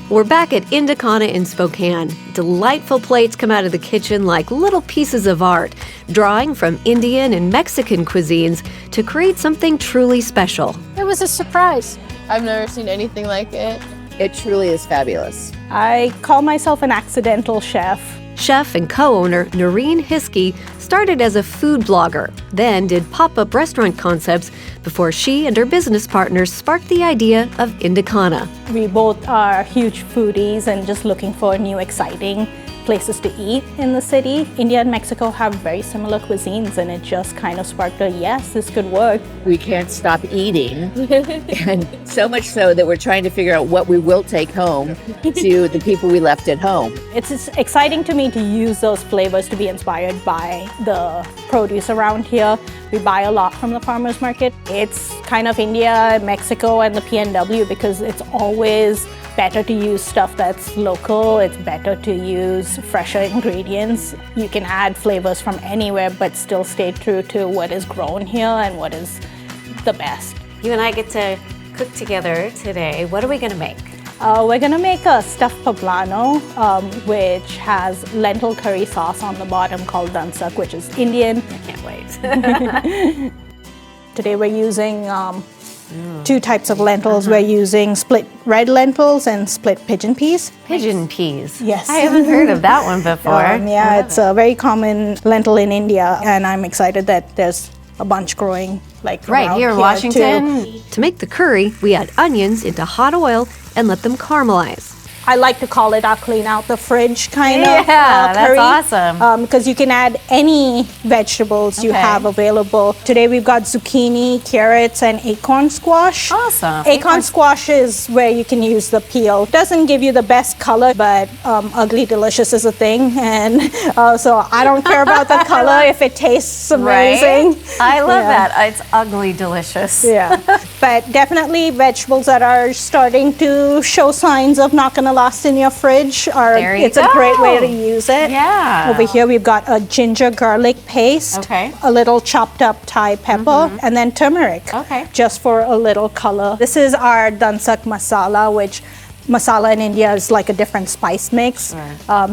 We're back at Indicana in Spokane. Delightful plates come out of the kitchen like little pieces of art, drawing from Indian and Mexican cuisines to create something truly special. It was a surprise. I've never seen anything like it. It truly is fabulous. I call myself an accidental chef. Chef and co-owner Noreen Hiskey started as a food blogger, then did pop-up restaurant concepts before she and her business partners sparked the idea of Indicana. We both are huge foodies and just looking for new, exciting places to eat in the city. India and Mexico have very similar cuisines, and it just kind of sparked a yes, this could work. We can't stop eating, and so much so that we're trying to figure out what we will take home to the people we left at home. It's exciting to me to use those flavors to be inspired by the produce around here. We buy a lot from the farmers market. It's kind of India, Mexico, and the PNW because it's always better to use stuff that's local. It's better to use fresher ingredients. You can add flavors from anywhere but still stay true to what is grown here and what is the best. You and I get to cook together today. What are we gonna make? We're gonna make a stuffed poblano, which has lentil curry sauce on the bottom called dansak, which is Indian. I can't wait. Today we're using two types of lentils. We're using split red lentils and split pigeon peas. Pigeon peas. Yes. I haven't heard of that one before. Yeah, it's a very common lentil in India, and I'm excited that there's a bunch growing like Right around here in Washington. too. To make the curry, we add onions into hot oil and let them caramelize. I like to call it our clean out the fridge kind Yeah, of that's curry. awesome. Because you can add any vegetables you Okay. have available. Today we've got zucchini, carrots, and acorn squash. Awesome. Acorn squash is where you can use the peel. Doesn't give you the best color, but ugly delicious is a thing. And so I don't care about the color if it tastes amazing. Right? I love Yeah. that. It's ugly delicious. Yeah, but definitely vegetables that are starting to show signs of not gonna last in your fridge There you it's a great way go. to use it. Yeah. Over here we've got a ginger garlic paste, Okay. a little chopped up Thai pepper, and then turmeric. Okay. Just for a little color. This is our dansak masala, which masala in India is like a different spice mix.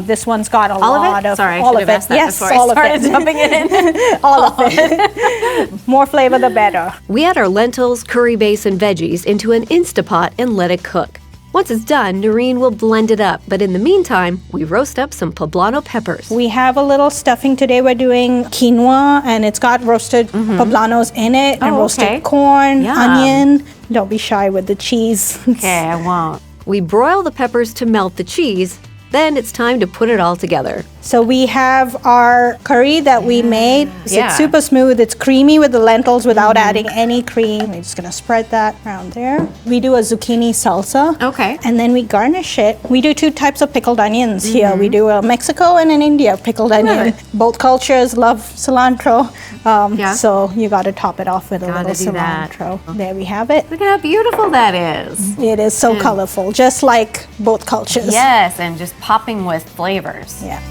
This one's got a All lot of it? of Sorry, I all should of have it. asked that Yes, before all I started of it. dumping it in. All of it. More flavor the better. We add our lentils, curry base, and veggies into an Instapot and let it cook. Once it's done, Noreen will blend it up, but in the meantime, we roast up some poblano peppers. We have a little stuffing today. We're doing quinoa, and it's got roasted poblanos in it, and Oh, roasted okay. corn, Yum. onion. Don't be shy with the cheese. Okay, I won't. We broil the peppers to melt the cheese, then it's time to put it all together. So we have our curry that we made. Yeah. It's super smooth. It's creamy with the lentils without adding any cream. We're just gonna spread that around there. We do a zucchini salsa. Okay. And then we garnish it. We do two types of pickled onions here. We do a Mexico and an India pickled onion. Both cultures love cilantro. Yeah. So you gotta top it off with a Gotta little do that. cilantro. There we have it. Look at how beautiful that is. It is so colorful, just like both cultures. Yes, and just popping with flavors. Yeah.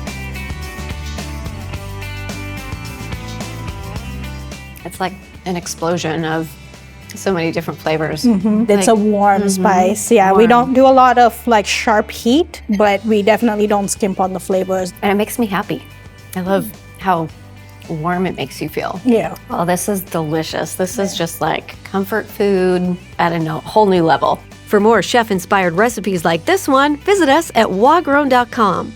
It's like an explosion of so many different flavors. It's a warm spice. Yeah, we warm. don't do a lot of like sharp heat, but we definitely don't skimp on the flavors. And it makes me happy. I love how warm it makes you feel. Yeah. Oh, this is delicious. This is just like comfort food at a whole new level. For more chef-inspired recipes like this one, visit us at wagrown.com.